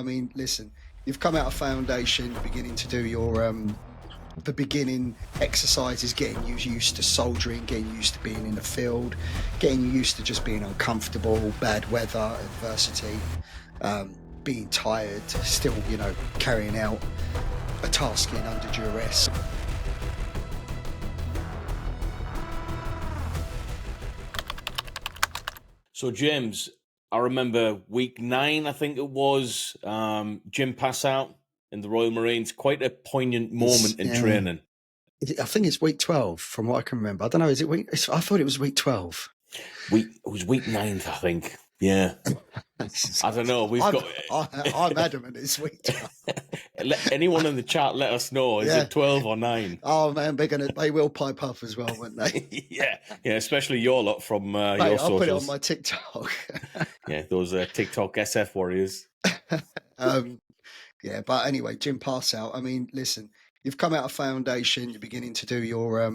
I mean, listen, you've come out of foundation, you're beginning to do your the beginning exercises, getting you used to soldiering, getting used to being in the field, getting you used to just being uncomfortable, bad weather, adversity, being tired, still, carrying out a task in under duress. So, James, I remember week 9, I think it was, Jim pass out in the Royal Marines. Quite a poignant moment in training. I think it's week 12, from what I can remember. I don't know, is it week? I thought it was week 12. It was week 9th, I think. Yeah. I don't know. I'm adamant it's week 12. Anyone in the chat, let us know. Is it 12 or 9? Oh man, they will pipe up as well, won't they? yeah, especially your lot from your socials. I'll put it on my TikTok. Yeah, those TikTok SF warriors. Yeah, but anyway, Jim pass out. I mean, listen, you've come out of foundation, you're beginning to do your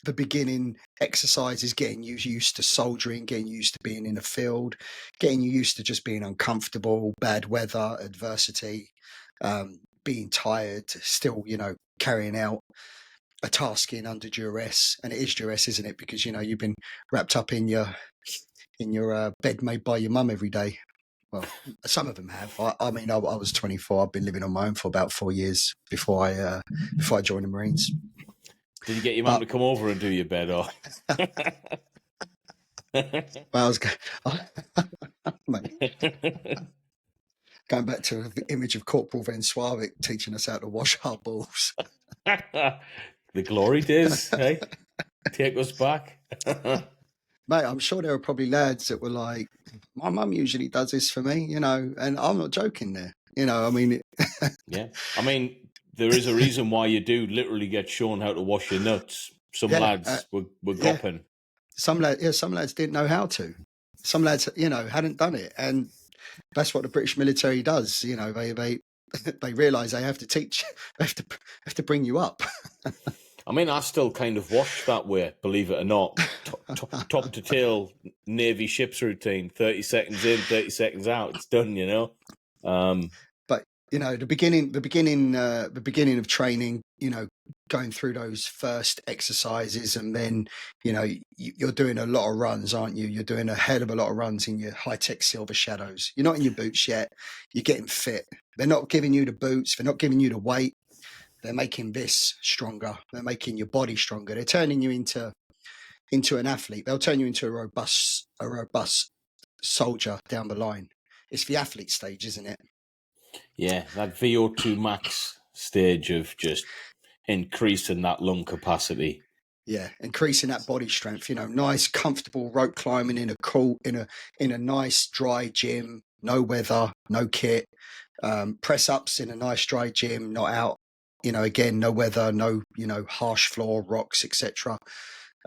the beginning exercises, getting you used to soldiering, getting used to being in the field, getting you used to just being uncomfortable, bad weather, adversity, being tired, still, carrying out a task in under duress. And it is duress, isn't it? Because, you've been wrapped up in your bed made by your mum every day. Well, some of them have. I mean, I was 24. I've been living on my own for about 4 years before I joined the Marines. Did you get your mum to come over and do your bed, or? Well, I was going back to the image of Corporal Van Swarwick teaching us how to wash our balls. The glory days, hey? Take us back. Mate, I'm sure there were probably lads that were like, my mum usually does this for me, and I'm not joking there. I mean... Yeah. I mean, there is a reason why you do literally get shown how to wash your nuts. Some lads were gopping. Some lads didn't know how to. Some lads, hadn't done it. And that's what the British military does. They realise they have to teach, they have to bring you up. I mean, I still kind of wash that way, believe it or not. Top to tail Navy ships routine, 30 seconds in, 30 seconds out. It's done, But the beginning of training, going through those first exercises, and then you're doing a lot of runs, aren't you? You're doing a hell of a lot of runs in your high-tech Silver Shadows. You're not in your boots yet. You're getting fit. They're not giving you the boots. They're not giving you the weight. They're making this stronger. They're making your body stronger. They're turning you into an athlete. They'll turn you into a robust soldier down the line. It's the athlete stage, isn't it? Yeah, that VO2 max stage of just increasing that lung capacity. Yeah, increasing that body strength. Nice, comfortable rope climbing in a nice dry gym, no weather, no kit. Press ups in a nice dry gym, not out. Again, no weather, no harsh floor, rocks, etc.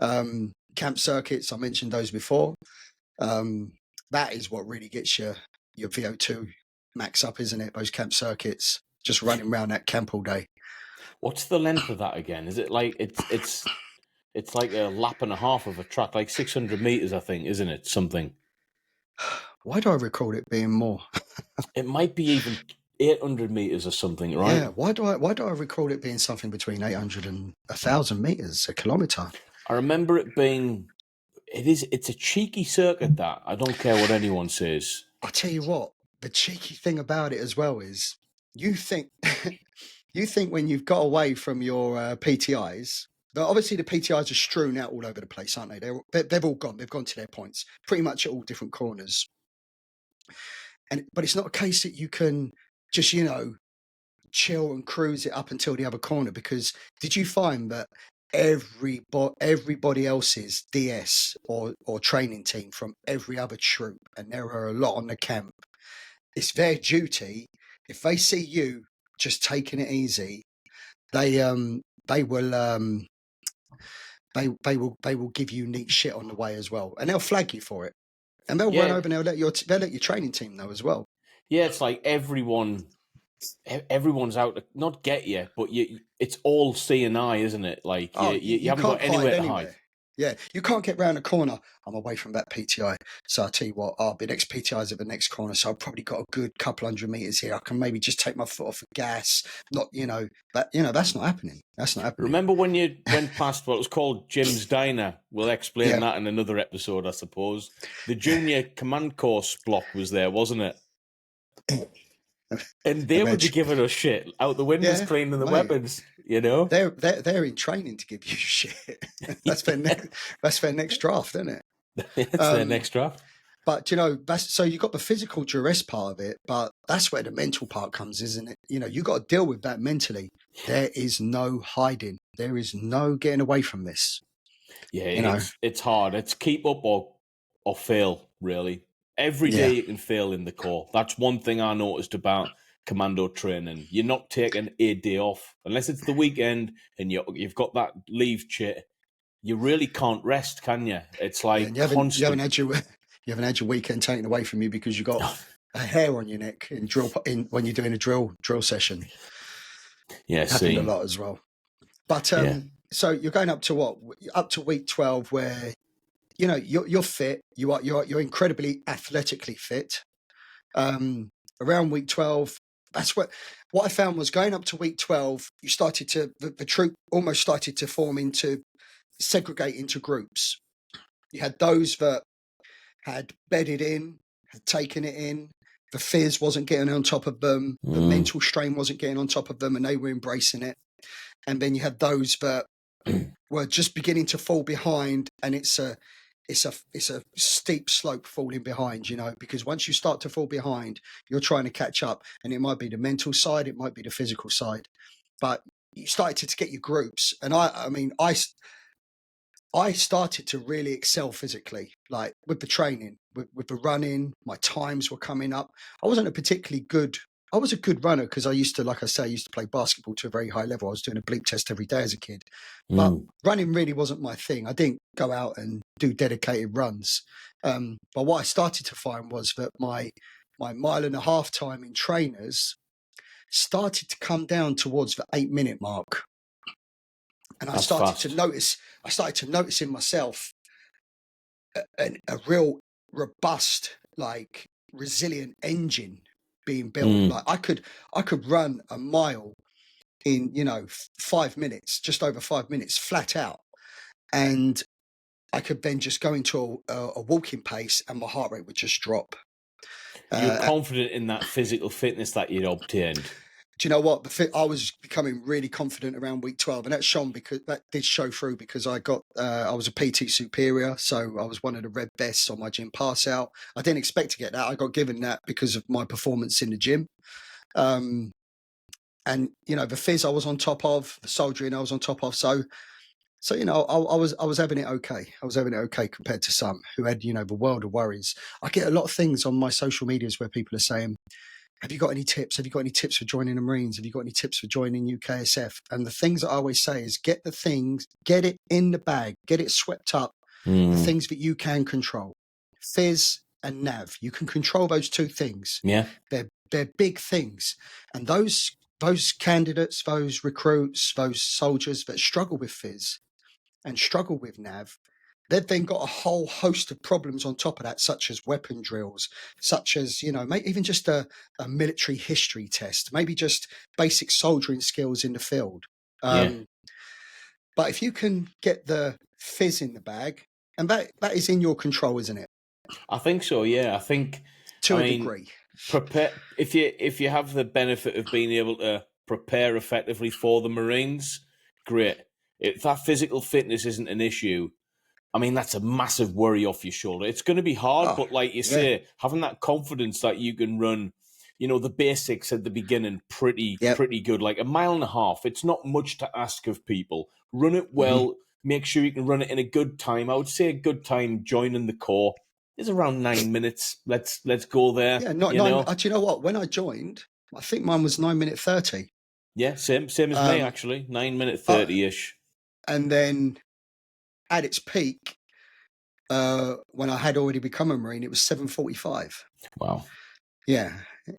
Camp circuits, I mentioned those before. That is what really gets your VO2 max up, isn't it? Those camp circuits, just running around that camp all day. What's the length of that again? Is it like it's like a lap and a half of a track, like 600 meters, I think, isn't it? Something. Why do I recall it being more? It might be even 800 meters or something, right? Yeah. Why do I recall it being something between 800 and 1,000 meters, a kilometer? I remember it being. It's a cheeky circuit, that. I don't care what anyone says. I'll tell you what, the cheeky thing about it as well is you think when you've got away from your PTIs, obviously the PTIs are strewn out all over the place, aren't they? They've all gone. They've gone to their points, pretty much at all different corners. But it's not a case that you can just, chill and cruise it up until the other corner, because did you find that everybody else's DS or training team from every other troop, and there are a lot on the camp, it's their duty, if they see you just taking it easy, they will give you neat shit on the way as well, and they'll flag you for it, and they'll run over and they'll let your training team know as well. Yeah, it's like everyone's out to not get you, but it's all C and I, isn't it? Like you haven't got anywhere to hide. Yeah, you can't get round a corner. I'm away from that PTI. So I'll tell you what, the next PTI is at the next corner. So I've probably got a good couple 100 meters here. I can maybe just take my foot off the gas. Not, that's not happening. That's not happening. Remember when you went past what was called Jim's Diner? We'll explain Yeah. that in another episode, I suppose. The junior command course block was there, wasn't it? And they would be giving us shit out the windows, cleaning the weapons. You know, they're in training to give you shit. That's their next draft, isn't it? It's their next draft. But so you got the physical duress part of it, but that's where the mental part comes, isn't it? You got to deal with that mentally. There is no hiding. There is no getting away from this. Yeah, it's hard. It's keep up or fail, really. Every day you can fail in the Corps. That's one thing I noticed about Commando training. You're not taking a day off unless it's the weekend and you've got that leave chit. You really can't rest, can you? It's like constant. You haven't had your weekend taken away from you because you got a hair on your neck when you're doing a drill session. Yeah, happened a lot as well. But so you're going up to what? Up to week 12, where you're fit. You're incredibly athletically fit. Around week 12, that's what I found was going up to week 12. You started to the troop almost started to segregate into groups. You had those that had bedded in, had taken it in. The fizz wasn't getting on top of them. The mental strain wasn't getting on top of them, and they were embracing it. And then you had those that were just beginning to fall behind, and it's a steep slope falling behind, because once you start to fall behind, you're trying to catch up, and it might be the mental side, it might be the physical side, but you started to get your groups. And I started to really excel physically, like with the training, with the running. My times were coming up. I was a good runner because I used to play basketball to a very high level. I was doing a bleep test every day as a kid, but running really wasn't my thing. I didn't go out and do dedicated runs. But what I started to find was that my 1.5 mile time in trainers started to come down towards the 8-minute mark. And I started to notice in myself a real robust, like resilient engine being built. Like I could run a mile in 5 minutes, just over 5 minutes, flat out, and I could then just go into a walking pace, and my heart rate would just drop. You're confident in that physical fitness that you'd obtained. Do you know what? I was becoming really confident around week 12, and that did show through because I was a PT superior, so I was one of the red vests on my gym pass out. I didn't expect to get that. I got given that because of my performance in the gym. And the fizz I was on top of, the soldiering I was on top of. So I was having it okay. I was having it okay compared to some who had, the world of worries. I get a lot of things on my social medias where people are saying, have you got any tips? Have you got any tips for joining the Marines? Have you got any tips for joining UKSF? And the things that I always say is get it in the bag, get it swept up. The things that you can control, fizz and nav. You can control those two things. Yeah, they're big things. And those candidates, those recruits, those soldiers that struggle with fizz and struggle with nav, they've then got a whole host of problems on top of that, such as weapon drills, such as, maybe even just a military history test, maybe just basic soldiering skills in the field. But if you can get the fizz in the bag, and that is in your control, isn't it? I think so, yeah. I think to a degree. Prepare if you have the benefit of being able to prepare effectively for the Marines, great. If that physical fitness isn't an issue, I mean, that's a massive worry off your shoulder. It's going to be hard, but like you say, having that confidence that you can run, the basics at the beginning, pretty good. Like 1.5 miles, it's not much to ask of people. Run it well. Make sure you can run it in a good time. I would say a good time joining the Corps is around 9 minutes. Let's go there. Yeah, not 9. Do you know what? When I joined, I think mine was 9:30 30. Yeah, same as me actually. 9:30 30-ish. And then at its peak, when I had already become a Marine, it was 7:45. Wow. Yeah.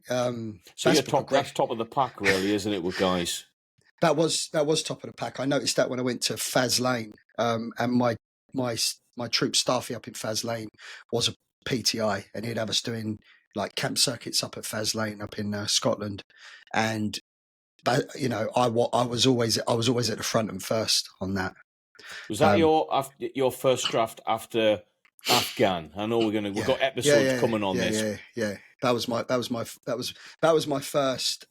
So that's top of the pack, really, isn't it, with guys? That was top of the pack. I noticed that when I went to Faz Lane, and my my troop staffy up in Faz Lane was a PTI, and he'd have us doing like camp circuits up at Faz Lane up in Scotland, and but I was always at the front and first on that. Was that your first draft after Afghan? I know we've got episodes coming on this. Yeah. That was my first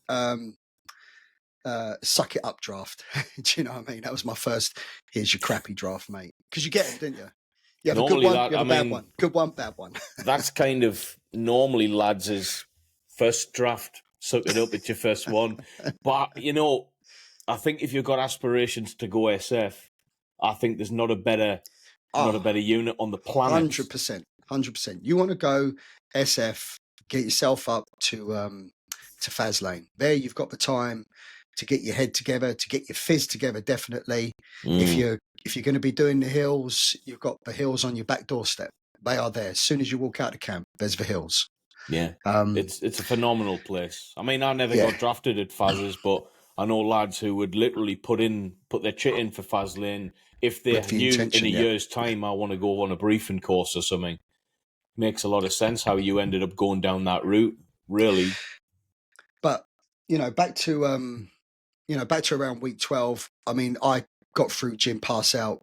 suck it up draft. Do you know what I mean? That was my first. Here's your crappy draft, mate. Because you get them, didn't you? You have Normally a good one, you have a bad one. Good one, bad one. That's kind of normally lads' first draft. Suck it up, it's your first one. But I think if you've got aspirations to go SF, I think there's not a better unit on the planet. 100%. You want to go SF, get yourself up to Faz Lane. There, you've got the time to get your head together, to get your fizz together. Definitely, if you're going to be doing the hills, you've got the hills on your back doorstep. They are there. As soon as you walk out of camp, there's the hills. Yeah, it's a phenomenal place. I mean, I never got drafted at Faz's, but I know lads who would literally put their chit in for Faz Lane if they knew in a year's time I want to go on a briefing course or something. Makes a lot of sense how you ended up going down that route, really. But back to around week 12. I mean, I got through gym pass out,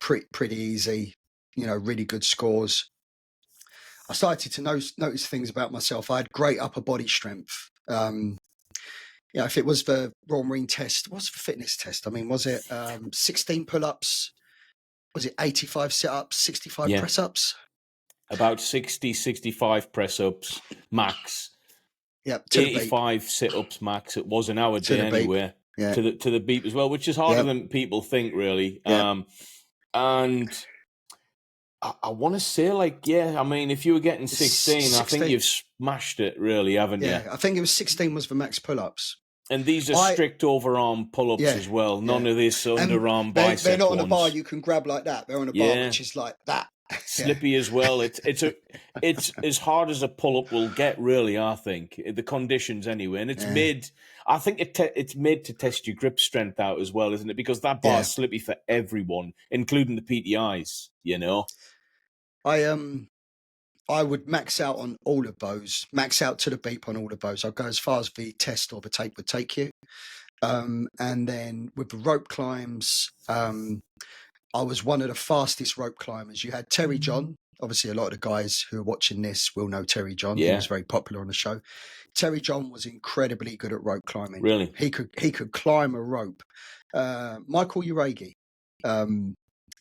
pretty easy. Really good scores. I started to notice things about myself. I had great upper body strength. If it was the Royal Marine test, what's the fitness test? I mean, was it 16 pull-ups? Was it 85 sit-ups, 65 press-ups? About 60, 65 press-ups max. Yeah, 85 sit-ups max. It was an hour day anyway. Yeah. To the beep as well, which is harder than people think, really. Yeah. And I want to say, I mean, if you were getting 16, I think you've smashed it, really, haven't you? Yeah, I think it was 16 was the max pull-ups. And these are strict overarm pull-ups as well. None of this underarm bicep They're not on ones. a bar you can grab like that. They're on a bar which is like that. Slippy as well. It's as hard as a pull-up will get, really, I think. The conditions anyway. And it's made... I think it's made to test your grip strength out as well, isn't it? Because that bar is slippy for everyone, including the PTIs, I would max out on all of those, max out to the beep on all of those. I'd go as far as the test or the tape would take you. And then with the rope climbs, I was one of the fastest rope climbers. You had Terry John. Obviously, a lot of the guys who are watching this will know Terry John. Yeah. He was very popular on the show. Terry John was incredibly good at rope climbing. Really? He could climb a rope. Michael Uregi,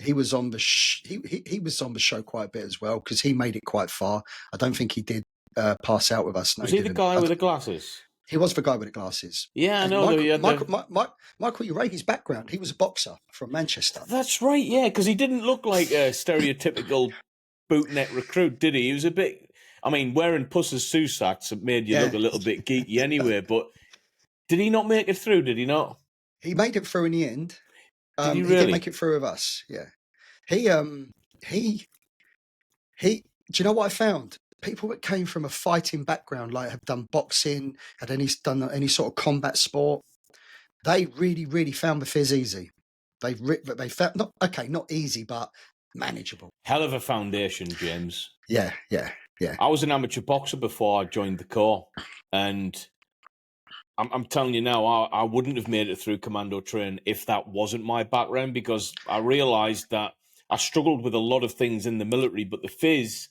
he was on the he was on the show quite a bit as well because he made it quite far. I don't think he did pass out with us. No, was he the guy with the glasses? He was the guy with the glasses. Yeah, I know. Michael Uregi's background, he was a boxer from Manchester. That's right, yeah, because he didn't look like a stereotypical bootneck recruit, did he? He was a bit... I mean, wearing Puss's Susaks made you look a little bit geeky anyway, but did he not make it through, did he not? He made it through in the end. Did he really? He did make it through with us, yeah. He do you know what I found? People that came from a fighting background, like have done boxing, done any sort of combat sport, they really, really found the fizz easy. They found not easy, but manageable. Hell of a foundation, James. Yeah. I was an amateur boxer before I joined the Corps, and I'm telling you now, I wouldn't have made it through Commando training if that wasn't my background, because I realised that I struggled with a lot of things in the military, but the fizz,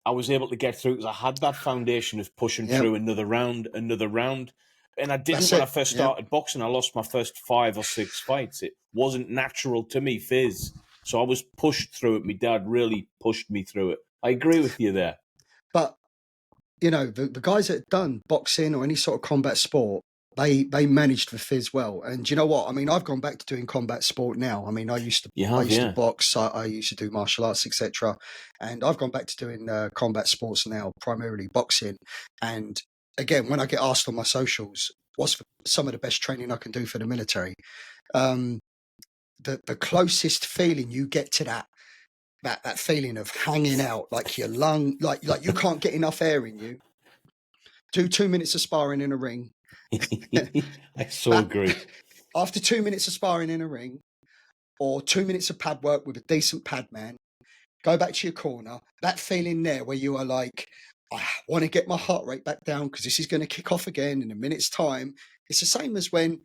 I was able to get through because I had that foundation of pushing through another round. And I didn't when I first started boxing. I lost my first 5 or 6 fights. It wasn't natural to me, fizz. So I was pushed through it. My dad really pushed me through it. I agree with you there. But, the guys that had done boxing or any sort of combat sport, they managed the fizz well. And you know what? I mean, I've gone back to doing combat sport now. I mean, I used to box, I used to do martial arts, etc. And I've gone back to doing combat sports now, primarily boxing. And again, when I get asked on my socials, what's some of the best training I can do for the military? The closest feeling you get to that feeling of hanging out, like your lung, like you can't get enough air in you. Do 2 minutes of sparring in a ring. I so agree. After 2 minutes of sparring in a ring, or 2 minutes of pad work with a decent pad man, go back to your corner, that feeling there where you are like, I want to get my heart rate back down because this is going to kick off again in a minute's time. It's the same as when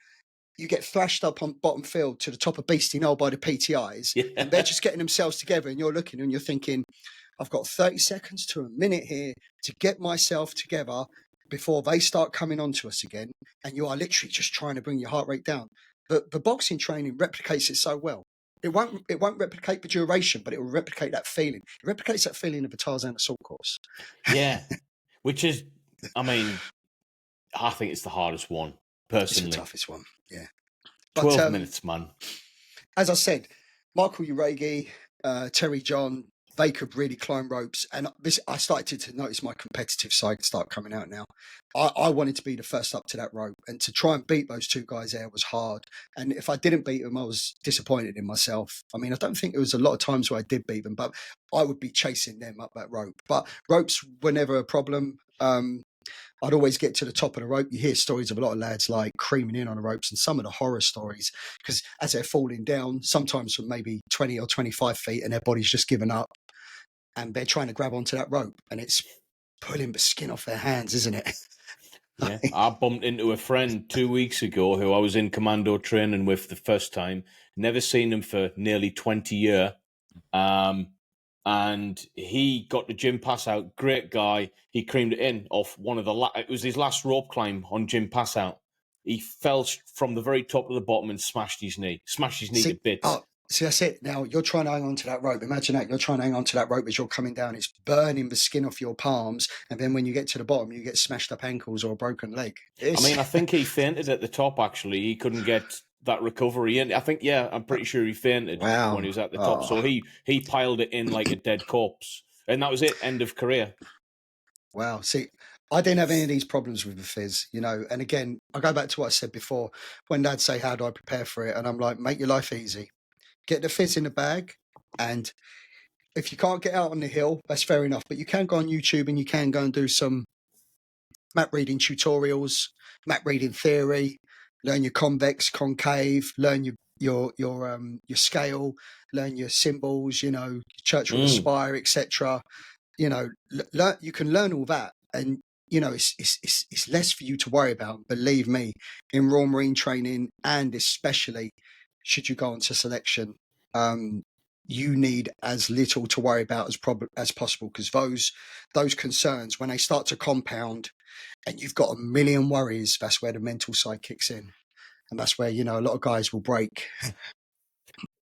you get thrashed up on bottom field to the top of Beastie Knoll by the PTIs, and they're just getting themselves together, and you're looking and you're thinking, I've got 30 seconds to a minute here to get myself together before they start coming onto us again, and you are literally just trying to bring your heart rate down. But the boxing training replicates it so well. It won't replicate the duration, but it will replicate that feeling. It replicates that feeling of a Tarzan assault course. Yeah, which is, I mean, I think it's the hardest one, personally. It's the toughest one, yeah. 12 minutes, man. As I said, Michael Uregi, Terry John, they could really climb ropes. And I started to notice my competitive side start coming out now. I wanted to be the first up to that rope, and to try and beat those two guys there was hard. And if I didn't beat them, I was disappointed in myself. I mean, I don't think there was a lot of times where I did beat them, but I would be chasing them up that rope. But ropes were never a problem. I'd always get to the top of the rope. You hear stories of a lot of lads like creaming in on the ropes, and some of the horror stories, because as they're falling down, sometimes from maybe 20 or 25 feet, and their body's just given up, and they're trying to grab onto that rope, and it's pulling the skin off their hands, isn't it? Yeah, I bumped into a friend 2 weeks ago who I was in Commando training with the first time. Never seen him for nearly 20 years. And he got the gym pass out. Great guy. He creamed it in off one of it was his last rope climb on gym pass out. He fell from the very top to the bottom and smashed his knee to bits. See, that's it. Now you're trying to hang on to that rope. Imagine that. You're trying to hang on to that rope as you're coming down. It's burning the skin off your palms. And then when you get to the bottom, you get smashed up ankles or a broken leg. I mean, I think he fainted at the top, actually. He couldn't get that recovery in. I think, I'm pretty sure he fainted when he was at the top. So he piled it in like a dead corpse. And that was it. End of career. Wow. See, I didn't have any of these problems with the fizz, and again, I go back to what I said before. When lads say, how do I prepare for it? And I'm like, make your life easy. Get the fizz in the bag, and if you can't get out on the hill, that's fair enough. But you can go on YouTube and you can go and do some map reading tutorials, map reading theory, learn your convex, concave, learn your scale, learn your symbols, Churchill spire, etc. You can learn all that, and it's less for you to worry about. Believe me, in Royal Marine training, and especially should you go into selection, you need as little to worry about as possible, because those concerns, when they start to compound and you've got a million worries, that's where the mental side kicks in, and that's where a lot of guys will break.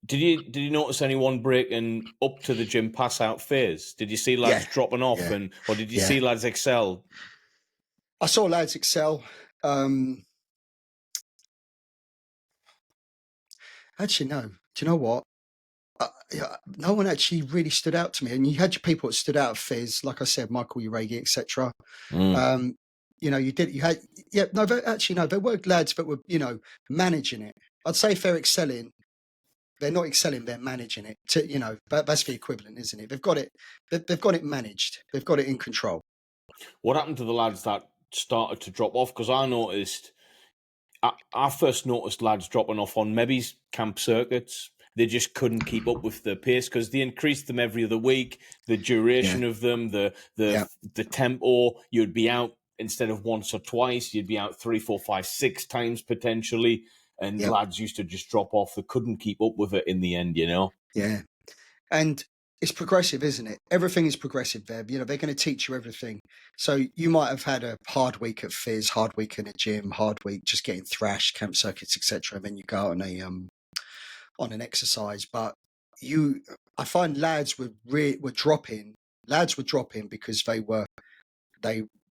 Did you notice anyone breaking up to the gym pass out phase? Did you see lads dropping off, or did you see lads excel? I saw lads excel. Actually, no. Do you know what? No one actually really stood out to me. And you had your people that stood out of Fizz, like I said, Michael Uregi, etc. There were lads that were, managing it. I'd say if they're excelling, they're not excelling, they're managing it. That's the equivalent, isn't it? They've got it managed. They've got it in control. What happened to the lads that started to drop off? Because I first noticed lads dropping off on Mebby's camp circuits. They just couldn't keep up with the pace because they increased them every other week. The duration of them, the tempo, you'd be out instead of once or twice, you'd be out 3, 4, 5, 6 times potentially. And lads used to just drop off. They couldn't keep up with it in the end, Yeah. And it's progressive, isn't it? Everything is progressive there. They're going to teach you everything. So you might have had a hard week at Fizz, hard week in a gym, hard week just getting thrashed, camp circuits, etc. And then you go out on an exercise. But I find lads were dropping. Lads were dropping because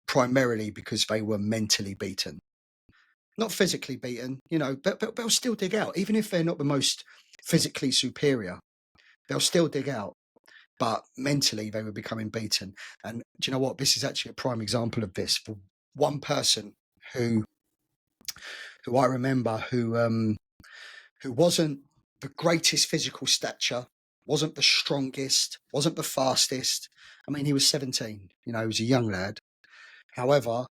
primarily because they were mentally beaten. Not physically beaten, but they'll still dig out. Even if they're not the most physically superior, they'll still dig out. But mentally, they were becoming beaten. And do you know what? This is actually a prime example of this. For one person who I remember who wasn't the greatest physical stature, wasn't the strongest, wasn't the fastest. I mean, he was 17. He was a young lad. However,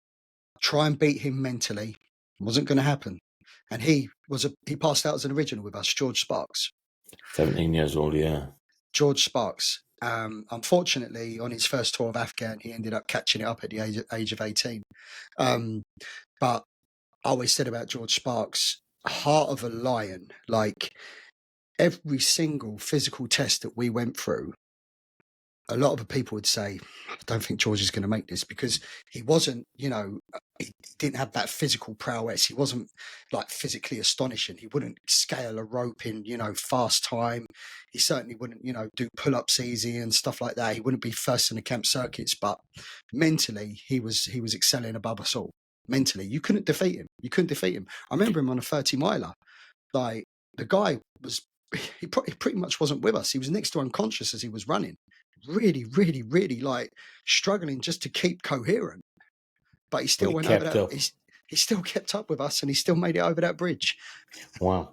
try and beat him mentally wasn't going to happen. And he passed out as an original with us, George Sparks. 17 years old, yeah. George Sparks. Unfortunately, on his first tour of Afghan, he ended up catching it up at the age of 18. But I always said about George Sparks, heart of a lion. Like every single physical test that we went through, a lot of the people would say, I don't think George is going to make this, because he wasn't, he didn't have that physical prowess. He wasn't like physically astonishing. He wouldn't scale a rope in, fast time. He certainly wouldn't, do pull-ups easy and stuff like that. He wouldn't be first in the camp circuits, but mentally he was excelling above us all. Mentally, you couldn't defeat him. I remember him on a 30 miler. Like the guy was, he pretty much wasn't with us. He was next to unconscious as he was running. Really, really, really like struggling just to keep coherent. But he still went over that. He still kept up with us, and he still made it over that bridge. Wow.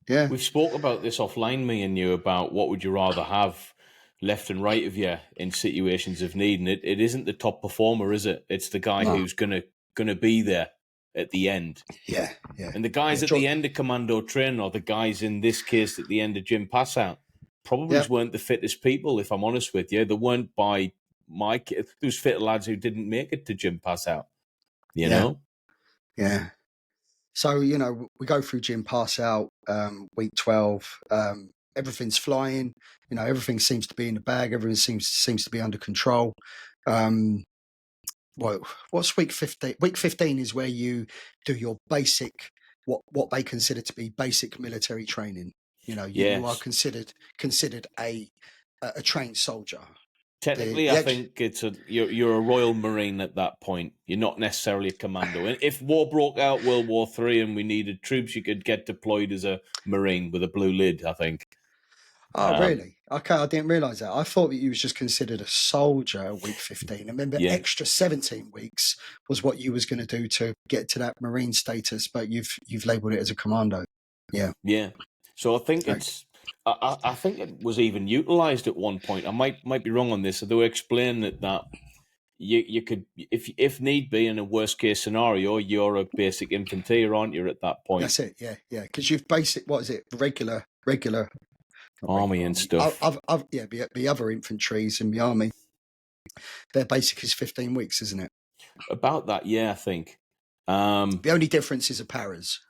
Yeah. We've spoke about this offline, me and you, about what would you rather have left and right of you in situations of need. And it isn't the top performer, is it? It's the guy who's gonna be there at the end. Yeah. And the guys at the end of Commando training, or the guys in this case at the end of Gym Passout, probably weren't the fittest people, if I'm honest with you. They weren't by my kid. There was fit lads who didn't make it to Gym Passout, you know? Yeah. So, we go through Gym Passout, week 12, everything's flying, everything seems to be in the bag, everything seems to be under control. Well, what's week 15? Week 15 is where you do your basic, what they consider to be basic military training. You are considered a trained soldier. Technically, I think you're a Royal Marine at that point. You're not necessarily a commando. And if war broke out, World War III, and we needed troops, you could get deployed as a Marine with a blue lid, I think. Oh, really? Okay, I didn't realise that. I thought that you was just considered a soldier at week 15. And then the extra 17 weeks was what you was going to do to get to that Marine status, but you've labelled it as a commando. Yeah. Yeah. So I think I think it was even utilised at one point. I might be wrong on this. So they were explaining that you could, if need be, in a worst case scenario, you're a basic infantry, aren't you, at that point? That's it. Yeah. Because you've basic, what is it? Regular army and stuff. The other infantries in the army, their basic is 15 weeks, isn't it? About that, yeah, I think. The only difference is a paras.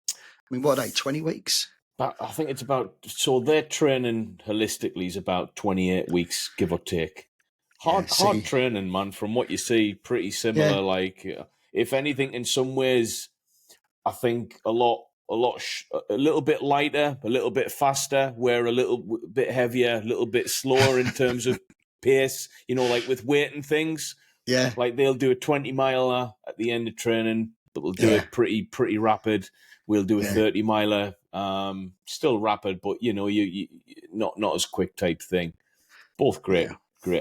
I mean, what are they, 20 weeks? I think it's about, so their training holistically is about 28 weeks, give or take. Hard training, man, from what you see, pretty similar. Yeah. Like, if anything, in some ways, I think a little bit lighter, a little bit faster, where a little bit heavier, a little bit slower in terms of pace, like with weight and things. Yeah. Like they'll do a 20 miler at the end of training, but we'll do it pretty rapid. We'll do a 30 miler, still rapid, but you not as quick type thing. Both great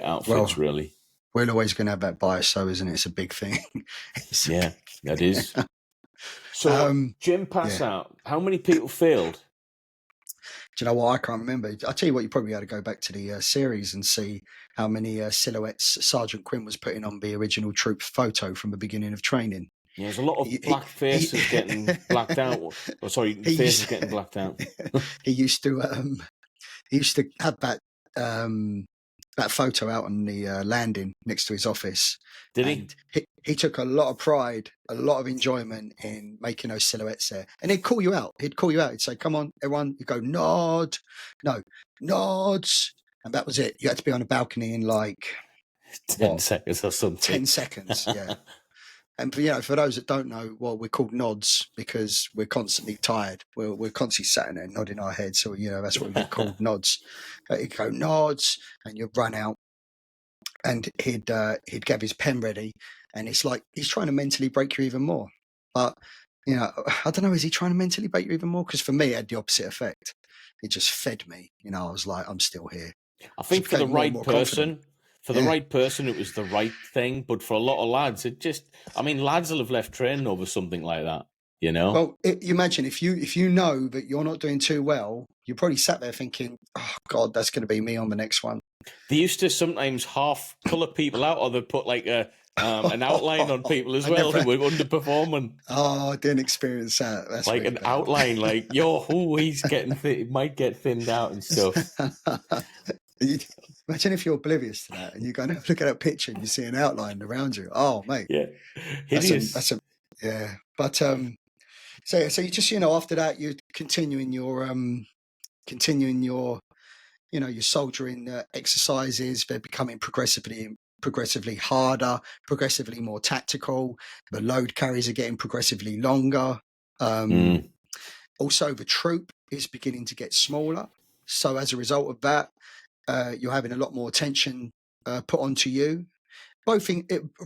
outfits, really. We're always going to have that bias, though, isn't it? It's a big thing. That is. So, Gym Passout, how many people failed? Do you know what? I can't remember. I'll tell you what, you probably had to go back to the series and see how many silhouettes Sergeant Quinn was putting on the original troop photo from the beginning of training. Yeah, there's a lot of black faces getting blacked out. Oh, sorry, faces getting blacked out. He used to have that photo out on the landing next to his office. Did he? He took a lot of pride, a lot of enjoyment in making those silhouettes there. And he'd call you out. He'd say, come on, everyone. You go, nods. And that was it. You had to be on a balcony in like 10 seconds or something. 10 seconds, yeah. And for those that don't know, well, we're called nods because we're constantly tired. We're constantly sat there nodding our heads. So, that's what we get called, nods. He'd go, nods, and you'd run out. And he'd get his pen ready. And it's like he's trying to mentally break you even more. But, I don't know, is he trying to mentally break you even more? Because for me, it had the opposite effect. It just fed me. I was like, I'm still here. I think for the right person... For the right person, it was the right thing. But for a lot of lads, lads will have left training over something like that, Well, you imagine if you know that you're not doing too well, you probably sat there thinking, oh, God, that's going to be me on the next one. They used to sometimes half colour people out, or they'd put like a an outline on people as I well never. who were underperforming. Oh, I didn't experience that. That's Like really an bad. outline, like, he's getting he might get thinned out and stuff. Imagine if you're oblivious to that and you go, look at that picture and you see an outline around you. Oh, mate. Yeah, That's hideous. yeah. But so you just, after that, you're continuing your your soldiering exercises. They're becoming progressively harder, progressively more tactical. The load carries are getting progressively longer. Also, the troop is beginning to get smaller. So as a result of that, you're having a lot more attention put onto you, both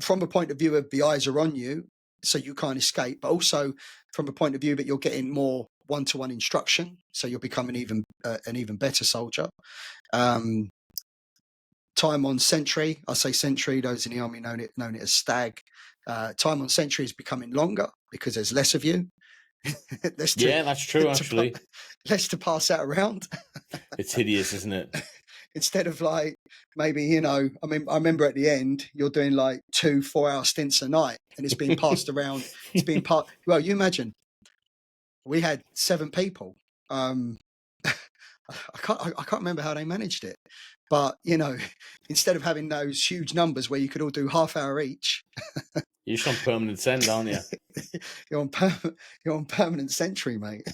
from a point of view of the eyes are on you, so you can't escape, but also from a point of view that you're getting more one-to-one instruction, so you're becoming an even better soldier. Time on sentry, I say sentry, those in the army known it as stag. Time on sentry is becoming longer because there's less of you. That's true, actually. Less to pass that around. It's hideous, isn't it? Instead of like maybe, I remember at the end you're doing like 2 4-hour stints a night and it's being passed around. Well, you imagine we had 7 people. I can't remember how they managed it, but instead of having those huge numbers where you could all do half hour each, you're just on permanent send, aren't you? You're on permanent sentry, mate.